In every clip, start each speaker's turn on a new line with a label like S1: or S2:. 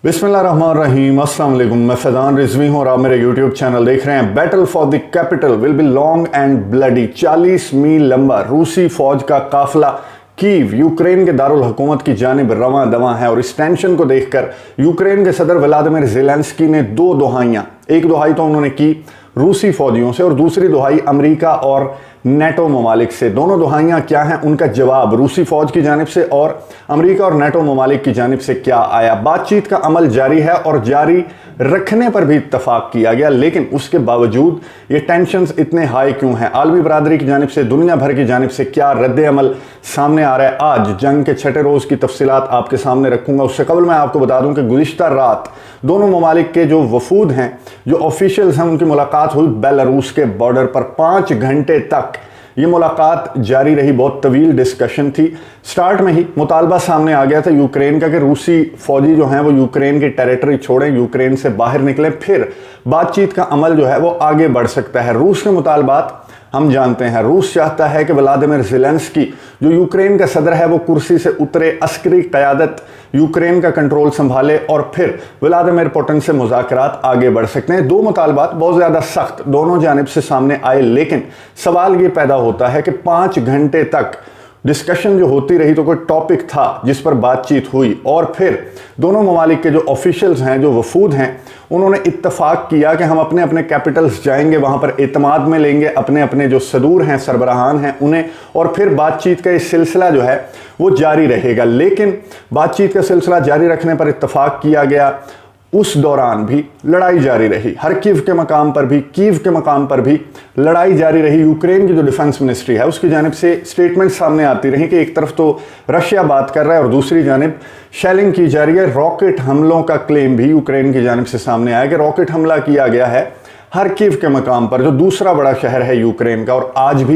S1: बिस्मिल्लाहिर्रहमानिर्रहीम, अस्सलाम वालेकुम। मैं फैज़ान रिजवी हूँ और आप मेरे यूट्यूब चैनल देख रहे हैं। Battle for the capital will be long and bloody. 40 मील लंबा रूसी फौज का काफिला कीव यूक्रेन के दारुल हुकूमत की जानिब रवां दवां है और इस टेंशन को देखकर यूक्रेन के सदर व्लादिमीर ज़ेलेंस्की ने दो दुहाइयाँ, एक दुहाई तो उन्होंने की रूसी फौजियों से और दूसरी दुहाई अमेरिका और नेटो ममालिक से। दोनों दुहाइयाँ क्या हैं, उनका जवाब रूसी फौज की जानिब से और अमेरिका और नेटो ममालिक की जानिब से क्या आया। बातचीत का अमल जारी है और जारी रखने पर भी इत्तफाक किया गया, लेकिन उसके बावजूद ये टेंशन्स इतने हाई क्यों हैं। आलमी बरादरी की जानिब से, दुनिया भर की जानिब से क्या रद्द अमल सामने आ रहा है। आज जंग के छठे रोज़ की तफसीलात आपके सामने रखूंगा। उससे कबल मैं आपको बता दूं कि गुज़िश्ता रात दोनों ममालिक के जो वफूद हैं, जो ऑफिशियल्स हैं, उनकी मुलाकात हुई बेलारूस के बॉर्डर पर। 5 घंटे तक ये मुलाकात जारी रही। बहुत तवील डिस्कशन थी। स्टार्ट में ही मुतालबा सामने आ गया था यूक्रेन का कि रूसी फौजी जो हैं वो यूक्रेन की टेरिटरी छोड़ें, यूक्रेन से बाहर निकलें, फिर बातचीत का अमल जो है वो आगे बढ़ सकता है। रूस के मुतालबात हम जानते हैं। रूस चाहता है कि व्लादिमीर ज़ेलेंस्की जो यूक्रेन का सदर है वो कुर्सी से उतरे, अस्करी क़यादत यूक्रेन का कंट्रोल संभाले और फिर व्लादिमीर पुतिन से मुज़ाकरात आगे बढ़ सकते हैं। दो मुतालबात बहुत ज़्यादा सख्त दोनों जानिब से सामने आए, लेकिन सवाल ये पैदा होता है कि 5 घंटे तक डिस्कशन जो होती रही तो कोई टॉपिक था जिस पर बातचीत हुई और फिर दोनों ममालिक के जो ऑफिशियल्स हैं, जो वफूद हैं, उन्होंने इत्तफाक किया कि हम अपने अपने कैपिटल्स जाएंगे, वहाँ पर एतमाद में लेंगे अपने अपने जो सदूर हैं, सरबराहान हैं उन्हें, और फिर बातचीत का ये सिलसिला जो है वो जारी रहेगा। लेकिन बातचीत का सिलसिला जारी रखने पर इत्तफाक किया गया। उस दौरान भी लड़ाई जारी रही। कीव के मकाम पर भी लड़ाई जारी रही। यूक्रेन की जो डिफेंस मिनिस्ट्री है उसकी जानिब से स्टेटमेंट सामने आती रही कि एक तरफ तो रशिया बात कर रहा है और दूसरी जानिब शेलिंग की जा रही है। रॉकेट हमलों का क्लेम भी यूक्रेन की जानिब से सामने आया कि रॉकेट हमला किया गया है कीव के मकाम पर, जो दूसरा बड़ा शहर है यूक्रेन का। और आज भी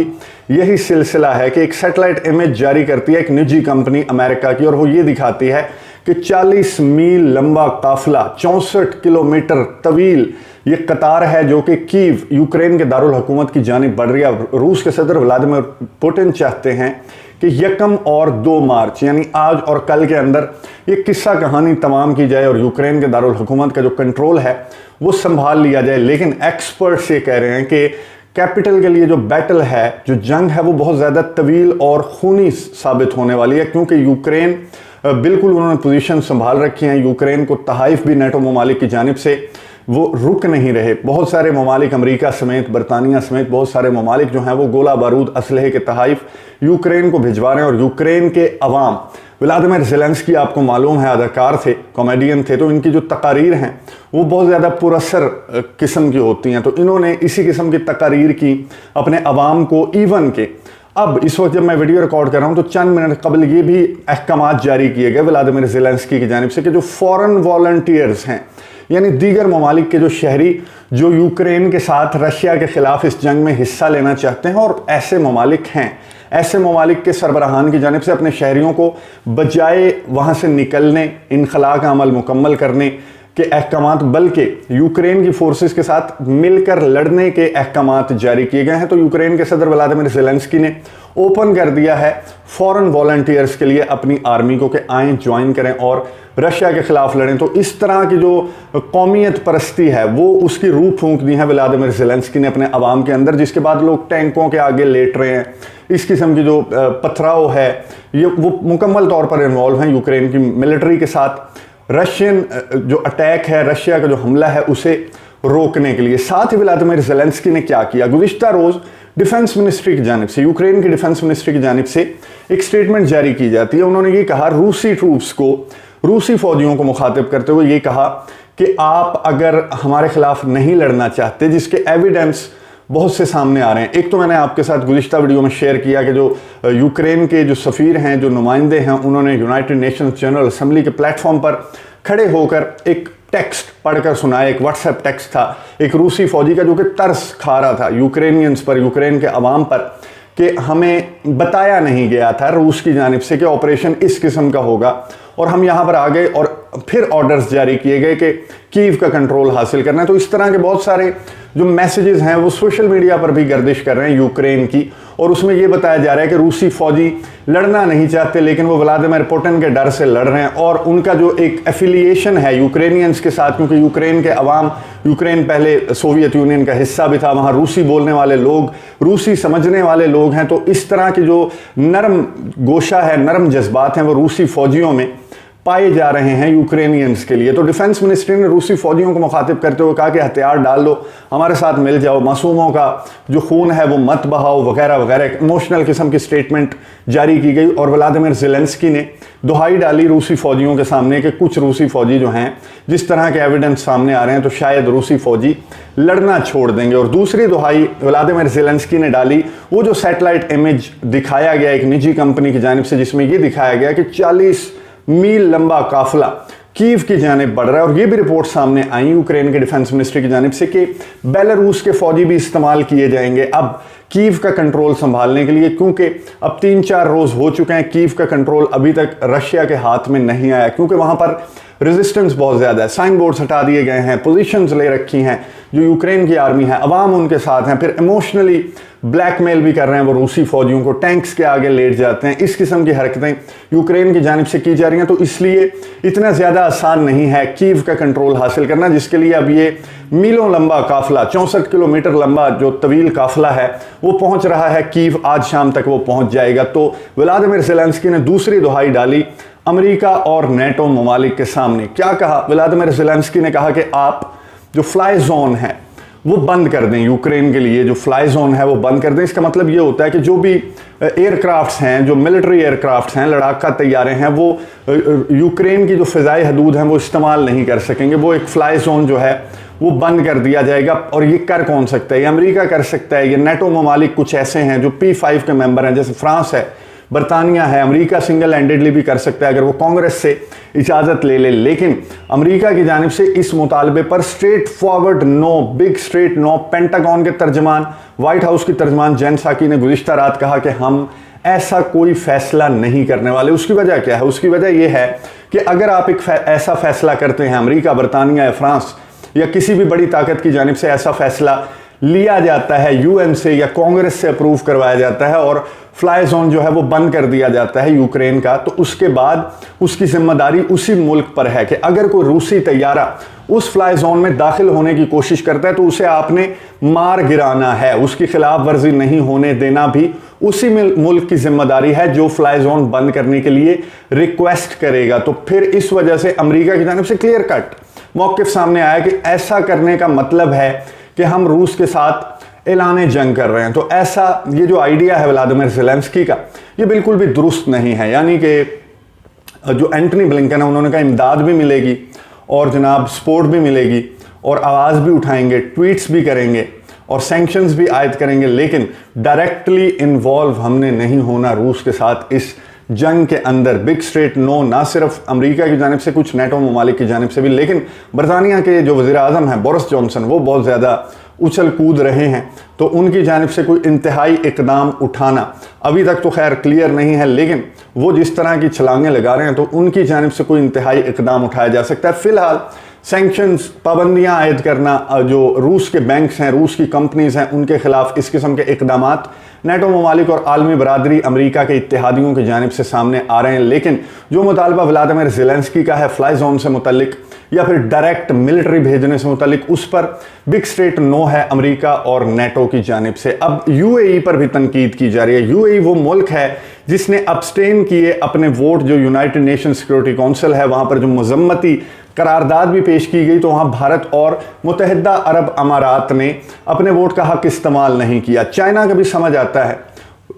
S1: यही सिलसिला है कि एक सैटेलाइट इमेज जारी करती है एक निजी कंपनी अमेरिका की और वो ये दिखाती है कि 40 मील लंबा काफिला, 64 किलोमीटर तवील ये कतार है जो कि कीव यूक्रेन के दारुल हुकूमत की जानिब बढ़ रही है। रूस के सदर व्लादिमीर पुतिन चाहते हैं कि 1 और 2 मार्च यानी आज और कल के अंदर ये किस्सा कहानी तमाम की जाए और यूक्रेन के दारुल हुकूमत का जो कंट्रोल है वो संभाल लिया जाए। लेकिन एक्सपर्ट्स ये कह रहे हैं कि कैपिटल के लिए जो बैटल है, जो जंग है, वो बहुत ज़्यादा तवील और खूनी साबित होने वाली है, क्योंकि यूक्रेन बिल्कुल उन्होंने पोजीशन संभाल रखी है। यूक्रेन को तहाइफ भी नेटो ममालिक की जानिब से वो रुक नहीं रहे। बहुत सारे ममालिक, अमेरिका समेत, बरतानिया समेत बहुत सारे ममालिक जो हैं वो गोला बारूद, असलहे के तहाइफ यूक्रेन को भिजवा रहे हैं। और यूक्रेन के अवाम, व्लादिमीर ज़ेलेंस्की आपको मालूम है अदाकार थे, कॉमेडियन थे, तो इनकी जो तकारीर हैं वो बहुत ज़्यादा पुरअसर किस्म की होती हैं। तो इन्होंने इसी किस्म की तकारीर की अपने अवाम को। इवन के अब इस वक्त जब मैं वीडियो रिकॉर्ड कर रहा हूं तो चंद मिनट कबल ये भी अहकामात जारी किए गए व्लादिमीर ज़ेलेंस्की की जानिब से कि जो फॉरेन वॉलंटियर्स हैं, यानी दीगर ममालिक के जो शहरी जो यूक्रेन के साथ रशिया के खिलाफ इस जंग में हिस्सा लेना चाहते हैं और ऐसे ममालिक हैं, ऐसे ममालिक के सरबराहान की जानिब से अपने शहरियों को बजाय वहाँ से निकलने, इनखला का अमल मुकम्मल करने के अहकामात, बल्कि यूक्रेन की फोर्सेस के साथ मिलकर लड़ने के अहकामात जारी किए गए हैं। तो यूक्रेन के सदर व्लादिमीर ज़ेलेंस्की ने ओपन कर दिया है फॉरेन वॉलंटियर्स के लिए अपनी आर्मी को कि आएँ, ज्वाइन करें और रशिया के खिलाफ लड़ें। तो इस तरह की जो कौमियत परस्ती है वो उसकी रूह फूंक दी है व्लादिमीर ज़ेलेंस्की ने अपने अवाम के अंदर, जिसके बाद लोग टैंकों के आगे लेट रहे हैं। इस किस्म की जो पथराव है ये वो मुकम्मल तौर पर इन्वॉल्व हैं यूक्रेन की मिलिट्री के साथ। रशियन जो अटैक है, रशिया का जो हमला है, उसे रोकने के लिए। साथ ही व्लादिमीर ज़ेलेंस्की ने क्या किया, गुज़िश्ता रोज़ डिफेंस मिनिस्ट्री की जानिब से, यूक्रेन की डिफेंस मिनिस्ट्री की जानिब से एक स्टेटमेंट जारी की जाती है। उन्होंने ये कहा, रूसी ट्रूप्स को, रूसी फौजियों को मुखातिब करते हुए ये कहा कि आप अगर हमारे खिलाफ नहीं लड़ना चाहते, जिसके एविडेंस बहुत से सामने आ रहे हैं। एक तो मैंने आपके साथ गुज़िश्ता वीडियो में शेयर किया कि जो यूक्रेन के जो सफ़ीर हैं, जो नुमाइंदे हैं, उन्होंने यूनाइटेड नेशंस जनरल असम्बली के प्लेटफॉर्म पर खड़े होकर एक टेक्स्ट पढ़कर सुनाया। एक व्हाट्सएप टेक्स्ट था एक रूसी फौजी का जो कि तरस खा रहा था यूक्रेनियंस पर, यूक्रेन के अवाम पर, कि हमें बताया नहीं गया था रूस की जानिब से कि ऑपरेशन इस किस्म का होगा और हम यहाँ पर आ गए और फिर ऑर्डर्स जारी किए गए कि कीव का कंट्रोल हासिल करना है। तो इस तरह के बहुत सारे जो मैसेजेस हैं वो सोशल मीडिया पर भी गर्दिश कर रहे हैं यूक्रेन की, और उसमें यह बताया जा रहा है कि रूसी फौजी लड़ना नहीं चाहते, लेकिन वो व्लादिमीर पुतिन के डर से लड़ रहे हैं और उनका जो एक एफिलिएशन है यूक्रेनियंस के साथ, क्योंकि यूक्रेन के अवाम, यूक्रेन पहले सोवियत यूनियन का हिस्सा भी था, वहाँ रूसी बोलने वाले लोग, रूसी समझने वाले लोग हैं, तो इस तरह की जो नरम गोशा है, नरम जज्बात हैं, वो रूसी फौजियों में पाए जा रहे हैं यूक्रेनियंस के लिए। तो डिफेंस मिनिस्ट्री ने रूसी फौजियों को मुखातिब करते हुए कहा कि हथियार डाल लो, हमारे साथ मिल जाओ, मासूमों का जो खून है वो मत बहाओ, वगैरह वगैरह इमोशनल किस्म की स्टेटमेंट जारी की गई। और व्लादिमीर ज़ेलेंस्की ने दुहाई डाली रूसी फौजियों के सामने कि कुछ रूसी फौजी जो हैं, जिस तरह के एविडेंस सामने आ रहे हैं, तो शायद रूसी फौजी लड़ना छोड़ देंगे। और दूसरी दुहाई व्लादिमीर ज़ेलेंस्की ने डाली, वो जो सैटेलाइट इमेज दिखाया गया एक निजी कंपनी की जानिब से, जिसमें ये दिखाया गया कि 40 मील लंबा काफिला कीव की जानिब बढ़ रहा है। और ये भी रिपोर्ट सामने आई यूक्रेन के डिफेंस मिनिस्ट्री की जानिब से कि बेलारूस के फौजी भी इस्तेमाल किए जाएंगे अब कीव का कंट्रोल संभालने के लिए, क्योंकि अब 3-4 रोज हो चुके हैं, कीव का कंट्रोल अभी तक रशिया के हाथ में नहीं आया, क्योंकि वहां पर रेजिस्टेंस बहुत ज्यादा है, साइन बोर्ड्स हटा दिए गए हैं, पोजीशंस ले रखी हैं जो यूक्रेन की आर्मी है, अवाम उनके साथ हैं, फिर इमोशनली ब्लैकमेल भी कर रहे हैं वो रूसी फौजियों को, टैंक्स के आगे लेट जाते हैं, इस किस्म की हरकतें यूक्रेन की जानिब से की जा रही हैं। तो इसलिए इतना ज़्यादा आसान नहीं है कीव का कंट्रोल हासिल करना, जिसके लिए अब ये मीलों लंबा काफिला, 64 किलोमीटर लंबा जो तवील काफिला है, वो पहुंच रहा है कीव, आज शाम तक वो पहुंच जाएगा। तो व्लादिमीर ज़ेलेंस्की ने दूसरी दुहाई डाली अमेरिका और नेटो ममालिक के सामने। क्या कहा व्लादिमीर ज़ेलेंस्की ने? कहा कि आप जो फ्लाई जोन है वो बंद कर दें, यूक्रेन के लिए जो फ्लाई जोन है वो बंद कर दें। इसका मतलब ये होता है कि जो भी एयरक्राफ्ट्स हैं, जो मिलिट्री एयरक्राफ्ट्स हैं, लड़ाका तैयारे हैं, वो यूक्रेन की जो फ़िज़ाई हदूद हैं वो इस्तेमाल नहीं कर सकेंगे। वो एक फ्लाई जोन जो है वो बंद कर दिया जाएगा। और ये कर कौन सकता है? ये अमेरिका कर सकता है, ये नेटो ममालिक कुछ ऐसे हैं जो P5 के मेंबर हैं, जैसे फ्रांस है, बरतानिया है, अमेरिका सिंगल हैंडेडली भी कर सकता है अगर वो कांग्रेस से इजाज़त ले ले। लेकिन अमेरिका की जानिब से इस मुतालबे पर straight forward no, big straight no. Pentagon के तर्जमान, व्हाइट हाउस की तर्जमान जेन साकी ने गुज़िश्ता रात कहा कि हम ऐसा कोई फैसला नहीं करने वाले। उसकी वजह क्या है? उसकी वजह यह है कि अगर आप एक ऐसा फैसला करते हैं, अमेरिका, बरतानिया या फ्रांस या किसी भी बड़ी ताकत की जानिब से ऐसा फैसला लिया जाता है, यूएन से या कांग्रेस से अप्रूव करवाया जाता है और फ्लाई जोन जो है वो बंद कर दिया जाता है यूक्रेन का, तो उसके बाद उसकी जिम्मेदारी उसी मुल्क पर है कि अगर कोई रूसी तैयारा उस फ्लाई जोन में दाखिल होने की कोशिश करता है तो उसे आपने मार गिराना है, उसकी खिलाफ वर्जी नहीं होने देना भी उसी मुल्क की जिम्मेदारी है जो फ्लाई जोन बंद करने के लिए रिक्वेस्ट करेगा। तो फिर इस वजह से अमेरिका की जानिब से क्लियर कट मौक़िफ़ सामने आया कि ऐसा करने का मतलब है कि हम रूस के साथ ऐलाने जंग कर रहे हैं। तो ऐसा ये जो आइडिया है व्लादिमीर ज़ेलेंस्की का, ये बिल्कुल भी दुरुस्त नहीं है। यानी कि जो एंटनी ब्लिंकन है, उन्होंने कहा इमदाद भी मिलेगी और जनाब सपोर्ट भी मिलेगी और आवाज़ भी उठाएंगे, ट्वीट्स भी करेंगे और सैंक्शंस भी आयद करेंगे, लेकिन डायरेक्टली इन्वॉल्व हमने नहीं होना रूस के साथ इस जंग के अंदर। बिग स्ट्रेट नो, ना सिर्फ अमेरिका की जानिब से, कुछ नेटो ममालिक की जानिब से भी, लेकिन बरतानिया के जो वज़ीर आज़म हैं बोरिस जॉनसन, वो बहुत ज़्यादा उछल कूद रहे हैं, तो उनकी जानिब से कोई इंतहाई इकदाम उठाना अभी तक तो खैर क्लियर नहीं है, लेकिन वो जिस तरह की छलांगें लगा रहे हैं तो उनकी जानिब से कोई इंतहाई इकदाम उठाया जा सकता है। फिलहाल सैंक्शंस, पाबंदियां आयद करना, जो रूस के बैंक्स हैं, रूस की कंपनीज हैं, उनके खिलाफ इस किस्म के इकदामात नेटो ममालिक और आलमी बरादरी, अमेरिका के इत्तेहादियों की जानिब से सामने आ रहे हैं। लेकिन जो मुतालबा व्लादिमीर ज़ेलेंस्की का है फ्लाई जोन से मुतल्लिक या फिर डायरेक्ट मिलिट्री भेजने से मुतल्लिक, उस पर बिग स्ट्रेट नो है अमेरिका और नेटो की जानिब से। अब यूएई पर भी तनकीद की जा रही है। यूएई वो मुल्क है जिसने अब्सटेन किए अपने वोट, जो यूनाइटेड नेशन सिक्योरिटी काउंसिल है वहाँ पर जो मजम्मती करारदाद भी पेश की गई, तो वहाँ भारत और मुत्तहिदा अरब अमारात ने अपने वोट का हक इस्तेमाल नहीं किया। चाइना का भी समझ आता है,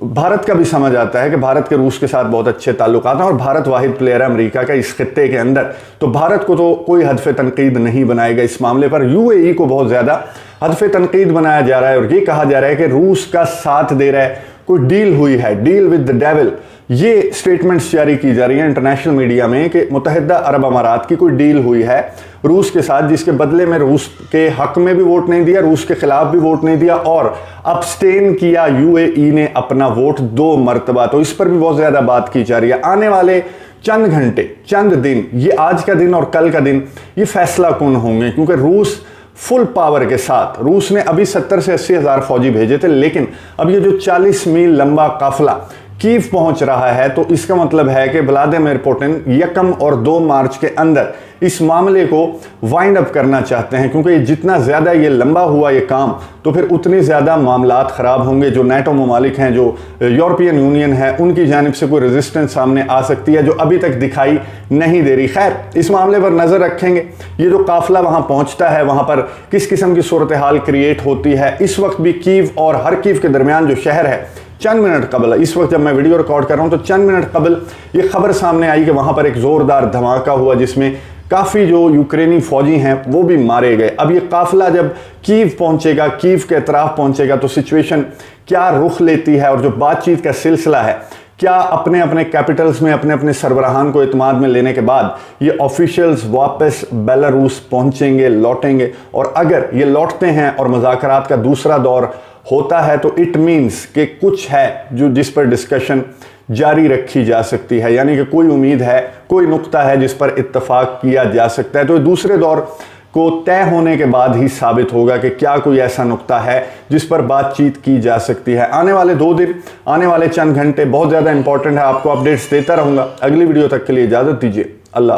S1: भारत का भी समझ आता है कि भारत के रूस के साथ बहुत अच्छे ताल्लुकात हैं और भारत वाहिद प्लेयर है अमेरिका का इस खित्ते के अंदर, तो भारत को तो कोई हदफ तनकीद नहीं बनाएगा इस मामले पर। यूएई को बहुत ज़्यादा हदफ तनकीद बनाया जा रहा है और ये कहा जा रहा है कि रूस का साथ दे रहा है, कोई डील हुई है, डील विद द डेविल। ये स्टेटमेंट्स जारी की जा रही हैं इंटरनेशनल मीडिया में कि मुत्तहिदा अरब अमारात की कोई डील हुई है रूस के साथ, जिसके बदले में रूस के हक में भी वोट नहीं दिया, रूस के खिलाफ भी वोट नहीं दिया और अब्सटेन किया यूएई ने अपना वोट 2 मरतबा। तो इस पर भी बहुत ज़्यादा बात की जा रही है। आने वाले चंद घंटे, चंद दिन, ये आज का दिन और कल का दिन, ये फैसला कौन होंगे, क्योंकि रूस फुल पावर के साथ। रूस ने अभी 70 से 80 हज़ार फौजी भेजे थे, लेकिन अब ये जो 40 मील लंबा काफिला कीव पहुंच रहा है, तो इसका मतलब है कि व्लादिमीर पुतिन 1 और 2 मार्च के अंदर इस मामले को वाइंड अप करना चाहते हैं, क्योंकि जितना ज़्यादा ये लंबा हुआ ये काम, तो फिर उतनी ज़्यादा मामलात ख़राब होंगे। जो नेटो ममालिक हैं, जो यूरोपियन यूनियन है, उनकी जानिब से कोई रेजिस्टेंस सामने आ सकती है, जो अभी तक दिखाई नहीं दे रही। खैर, इस मामले पर नज़र रखेंगे। ये जो काफिला वहाँ पहुँचता है, वहाँ पर किस किस्म की सूरत हाल क्रिएट होती है। इस वक्त भी कीव और हरकीव के दरमियान जो शहर है, चंद मिनट कबल, इस वक्त जब मैं वीडियो रिकॉर्ड कर रहा हूं, तो चंद मिनट कबल ये खबर सामने आई कि वहां पर एक जोरदार धमाका हुआ, जिसमें काफ़ी जो यूक्रेनी फौजी हैं वो भी मारे गए। अब ये काफिला जब कीव पहुंचेगा, कीव के अतराफ पहुंचेगा, तो सिचुएशन क्या रुख लेती है, और जो बातचीत का सिलसिला है, क्या अपने अपने कैपिटल्स में अपने अपने सरबराहान को इत्मीनान में लेने के बाद ये ऑफिशियल्स वापस बेलारूस पहुंचेंगे, लौटेंगे। और अगर ये लौटते हैं और मुज़ाकरात का दूसरा दौर होता है, तो इट मीन्स कि कुछ है जो जिस पर डिस्कशन जारी रखी जा सकती है, यानी कि कोई उम्मीद है, कोई नुक्ता है जिस पर इत्तफाक किया जा सकता है। तो दूसरे दौर को तय होने के बाद ही साबित होगा कि क्या कोई ऐसा नुक्ता है जिस पर बातचीत की जा सकती है। आने वाले 2 दिन, आने वाले चंद घंटे बहुत ज़्यादा इंपॉर्टेंट है। आपको अपडेट्स देता रहूँगा। अगली वीडियो तक के लिए इजाज़त दीजिए। अल्लाह हाफ़िज़।